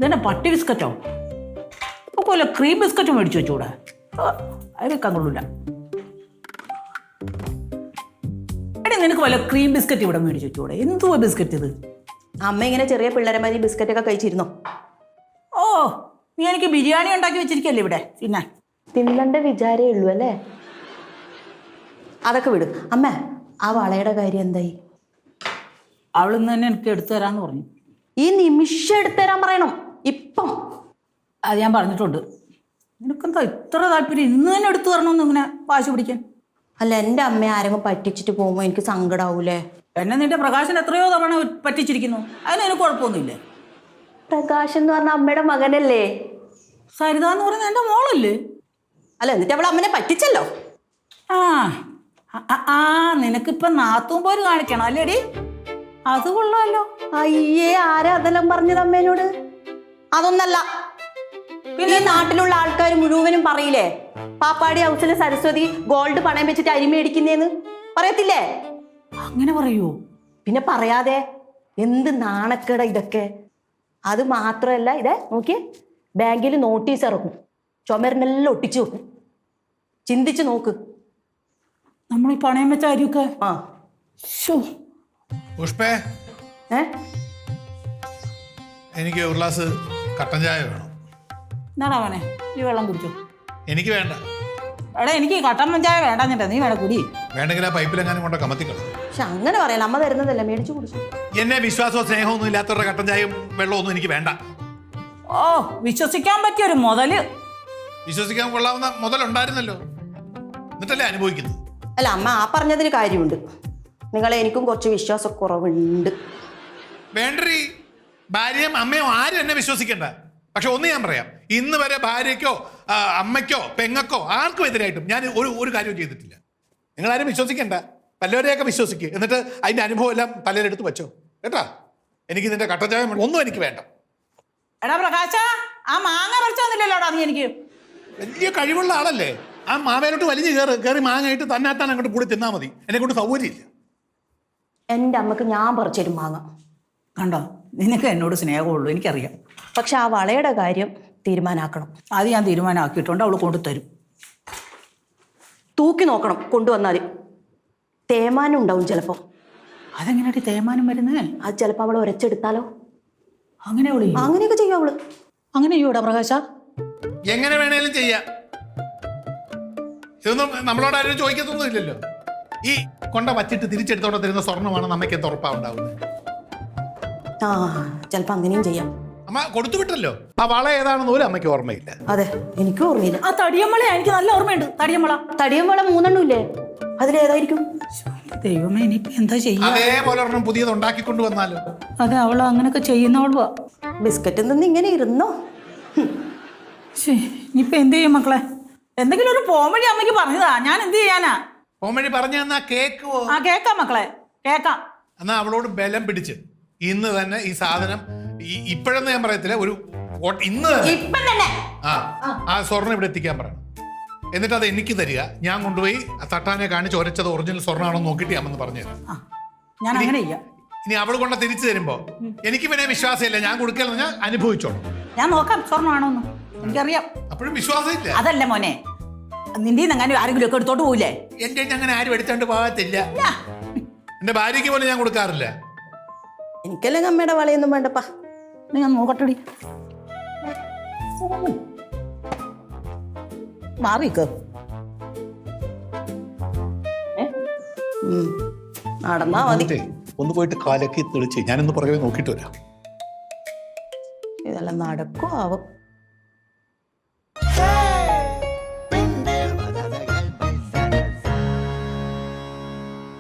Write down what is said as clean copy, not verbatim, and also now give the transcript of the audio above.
ഇതന്നെ പട്ടി ബിസ്ക്കറ്റോ? ഒക്കെ വല്ല ക്രീം ബിസ്ക്കറ്റ് മേടിച്ചു വെച്ചൂടെ? അതിനൊക്കെ കൊള്ളൂല. എടി നിനക്ക് വല്ല ക്രീം ബിസ്ക്കറ്റ് ഇവിടെ മേടിച്ചു വെച്ചൂടെ? എന്തുവാ ബിസ്ക്കറ്റ് ഇത്? അമ്മ ഇങ്ങനെ ചെറിയ പിള്ളേരെ മാതിരി ബിസ്ക്കറ്റ് ഒക്കെ കഴിച്ചിരുന്നോ? ഓ, നീ എനിക്ക് ബിരിയാണി ഉണ്ടാക്കി വെച്ചിരിക്കല്ലേ ഇവിടെ. പിന്നെ തിന്നണ്ട വിചാരേ ഉള്ളൂ അല്ലേ? അതൊക്കെ വിടും. അമ്മ, ആ വളയുടെ കാര്യം എന്തായി? അവളിന്ന് തന്നെ എനിക്ക് എടുത്തു തരാന്ന് പറഞ്ഞു. ഈ നിമിഷം എടുത്തു തരാൻ പറയണം, ഇപ്പം. അത് ഞാൻ പറഞ്ഞിട്ടുണ്ട്. നിനക്കെന്താ ഇത്ര താല്പര്യം ഇന്ന് തന്നെ എടുത്തു തരണമെന്ന് ഇങ്ങനെ വാശി പിടിക്കാൻ? അല്ല, എൻ്റെ അമ്മയെ ആരെങ്കിലും പറ്റിച്ചിട്ട് പോകുമ്പോൾ എനിക്ക് സങ്കടാവൂലേ? എന്നെ നിന്റെ പ്രകാശൻ എത്രയോ തവണ പറ്റിച്ചിരിക്കുന്നു. അതിന് കുഴപ്പമൊന്നുമില്ലേ? പ്രകാശ് എന്ന് പറഞ്ഞ അമ്മയുടെ മകനല്ലേ? സരിത എന്ന് പറയുന്നത് എൻ്റെ മോളല്ലേ? അല്ല, എന്നിട്ട് അവൾ അമ്മനെ പറ്റിച്ചല്ലോ. ആ നിനക്കിപ്പം നാത്തും പോര് കാണിക്കണം അല്ലേടി? അത് കൊള്ളാമല്ലോ. അയ്യേ, ആരാ അതെല്ലാം പറഞ്ഞത് അമ്മേനോട്? അതൊന്നല്ല, പിന്നെ ഈ നാട്ടിലുള്ള ആൾക്കാർ മുഴുവനും പറയില്ലേ, പാപ്പാടി ഹൗസിലെ സരസ്വതി ഗോൾഡ് പണയം വെച്ചിട്ട് അരി മേടിക്കുന്നേന്ന് പറയത്തില്ലേ? അങ്ങനെ പറയൂ? പിന്നെ പറയാതെ എന്ത് നാണക്കേട ഇതൊക്കെ. അത് മാത്രമല്ല, ഇതേ നോക്കിയേ, ബാങ്കിൽ നോട്ടീസ് ഇറക്കും, ചുമരിനെല്ലാം ഒട്ടിച്ചു വെക്കും. ചിന്തിച്ചു നോക്ക്. നമ്മൾ ഈ പണയം വെച്ച അരിയൊക്കെ. പുഷ്പേ, എനിക്ക് ഒരു ഗ്ലാസ് കട്ടൻ ചായ വേണം. എന്നാടാ അവനെ, ഈ വെള്ളം കുടിച്ചോ. എനിക്ക് വേണ്ട. എടാ, എനിക്ക് കട്ടൻ ചായ വേണ്ടെന്നിട്ടാ. നീ വേണം കുടി. വേണ്ടെങ്കിൽ ആ പൈപ്പിലെങ്ങാനും കൊണ്ട് കമത്തിക്കളാം. പക്ഷെ അങ്ങനെ പറയല, അമ്മ തരുന്നതല്ല, മേടിച്ചു കുടിച്ചു. എന്നെ വിശ്വാസമോ സ്നേഹമൊന്നും ഇല്ലാത്തവരുടെ കട്ടൻ ചായയും വെള്ളമൊന്നും എനിക്ക് വേണ്ട. ഓ, വിശ്വസിക്കാൻ പറ്റിയൊരു മുതല്. വിശ്വസിക്കാൻ കൊള്ളാവുന്ന മുതലുണ്ടായിരുന്നല്ലോ, എന്നിട്ടല്ലേ അനുഭവിക്കുന്നത്. അല്ല അമ്മ, ആ പറഞ്ഞതിന് കാര്യമുണ്ട്. നിങ്ങളെ എനിക്കും കുറച്ച് വിശ്വാസക്കുറവുണ്ട്. വേണ്ടീ, ഭാര്യയും അമ്മയോ ആരും എന്നെ വിശ്വസിക്കണ്ട. പക്ഷെ ഒന്ന് ഞാൻ പറയാം, ഇന്ന് വരെ ഭാര്യയ്ക്കോ അമ്മയ്ക്കോ പെങ്ങക്കോ ആർക്കും എതിരായിട്ടും ഞാൻ ഒരു കാര്യവും ചെയ്തിട്ടില്ല. നിങ്ങളാരും വിശ്വസിക്കണ്ട, പലവരെയൊക്കെ വിശ്വസിക്കുക. എന്നിട്ട് അതിന്റെ അനുഭവം എല്ലാം പലരെടുത്ത് വെച്ചോ കേട്ടാ. എനിക്ക് നിന്റെ കട്ടൻ ചായ ഒന്നും എനിക്ക് വേണ്ട. എടാ പ്രകാശ, ആ മാങ്ങ പറിച്ചോന്നില്ലല്ലോടാ നീ എനിക്ക്. വലിയ കഴിവുള്ള ആളല്ലേ, ആ മാവേലോട്ട് വലിഞ്ഞ് കയറി മാങ്ങയിട്ട് തന്നാത്താൻ അങ്ങോട്ട് കൂടി തിന്നാ മതി. എന്നെ കൊണ്ട് സൗകര്യമില്ല. എൻ്റെ അമ്മക്ക് ഞാൻ പറിച്ചൊരു മാങ്ങ. കണ്ടോ, നിനക്ക് എന്നോട് സ്നേഹമുള്ളൂ, എനിക്കറിയാം. പക്ഷെ ആ വളയുടെ കാര്യം തീരുമാനാക്കണം. അത് ഞാൻ തീരുമാനമാക്കിയിട്ടുണ്ട്. അവൾ കൊണ്ടുതരും. തൂക്കി നോക്കണം കൊണ്ടുവന്നാൽ. തേമാനം ഉണ്ടാവും ചിലപ്പോൾ. അതെങ്ങനെയാട്ടി തേമാനം വരുന്നേ? അത് ചിലപ്പോൾ അവൾ ഉരച്ചെടുത്താലോ? അങ്ങനെ അങ്ങനെയൊക്കെ ചെയ്യും അവള്. അങ്ങനെ ചെയ്യൂടാ പ്രകാശ? എങ്ങനെ വേണേലും ചെയ്യാം. ഇതൊന്നും നമ്മളോട് ആരും ചോദിക്കത്തൊന്നും ഇല്ലല്ലോ. ഈ കൊണ്ട വച്ചിട്ട് തിരിച്ചെടുത്തോണ്ട് തരുന്ന സ്വർണ്ണമാണ് അമ്മയ്ക്ക് എന്ത് ഉറപ്പാവുണ്ടാവുന്നത്? ആ, ചിലപ്പോൾ അങ്ങനെയും ചെയ്യാം. അമ്മ കൊടുത്തു വിട്ടല്ലോ. ആ വള ഏതാണെന്ന് പോലും അമ്മയ്ക്ക് ഓർമ്മയില്ല. അതെ, എനിക്കും ഓർമ്മയില്ല. ആ തടിയമ്മളെ എനിക്ക് നല്ല ഓർമ്മയുണ്ട്. തടിയമ്പള 3 ഇല്ലേ? അതിലേതായിരിക്കും? ദൈവമേ, ഇനിയിപ്പോ എന്താ ചെയ്യാ? അതേപോലെ ഒരെണ്ണം പുതിയത് ഉണ്ടാക്കിക്കൊണ്ട് വന്നാലോ? അതെ, അവൾ അങ്ങനെയൊക്കെ ചെയ്യുന്നവളുവാ. ബിസ്ക്കറ്റ് നിന്ന് ഇങ്ങനെ ഇരുന്നോ? ഇനിയിപ്പോ എന്ത് ചെയ്യും മക്കളെ? എന്തെങ്കിലും ഒരു പോംവഴി അമ്മയ്ക്ക് പറഞ്ഞതാ, ഞാൻ എന്ത് ചെയ്യാനാ? പോംവഴി പറഞ്ഞു തന്നാ കേക്കുവോ? ആ, കേക്കാം മക്കളെ, കേക്കാം. എന്നാ അവളോട് ബലം പിടിച്ച് ഇന്ന് തന്നെ ഈ സാധനം, ഇപ്പോഴെന്ന് ഞാൻ പറയത്തില്ല, ഒരു ഇന്ന് തന്നെ ആ സ്വർണ്ണം ഇവിടെ എത്തിക്കാൻ പറയണം. എന്നിട്ട് അത് എനിക്ക് തരിക. ഞാൻ കൊണ്ടുപോയി തട്ടാനെ കാണിച്ച് ഒരച്ചത് ഒറിജിനൽ സ്വർണ്ണമാണോ നോക്കിയിട്ട് ഞാൻ പറഞ്ഞു തരാം. ഞാൻ അങ്ങനെ ചെയ്യാം. ഇനി അവൾ കൊണ്ട് തിരിച്ചു തരുമ്പോ എനിക്ക് പിന്നെ വിശ്വാസമില്ല, ഞാൻ കൊടുക്കലെന്ന് ഞാൻ അനുഭവിച്ചോളൂ. ഞാൻ നോക്കാം സ്വർണ്ണമാണോന്ന്, എനിക്കറിയാം. അപ്പോഴും വിശ്വാസമില്ല. അതല്ല മോനെ, നിന്റെ അങ്ങനെ ആരെങ്കിലും ഒക്കെ എടുത്തോട്ട് പോവില്ലേ? എന്റെ അങ്ങനെ ആരും എടുത്തോണ്ട് പോകത്തില്ല. എന്റെ ഭാര്യയ്ക്ക് പോലും ഞാൻ കൊടുക്കാറില്ല. എനിക്കല്ലേ അമ്മയുടെ വളയൊന്നും വേണ്ടപ്പാ. ഞാൻ നോക്കട്ടെടി. മാറിക്ക്. നടന്നാ മതി. ഒന്ന് പോയിട്ട് കാലൊക്കെ തെളിച്ച് ഞാനൊന്ന് പുറകെ നോക്കിയിട്ട് വരാം. ഇതെല്ലാം നടക്കും ആവും.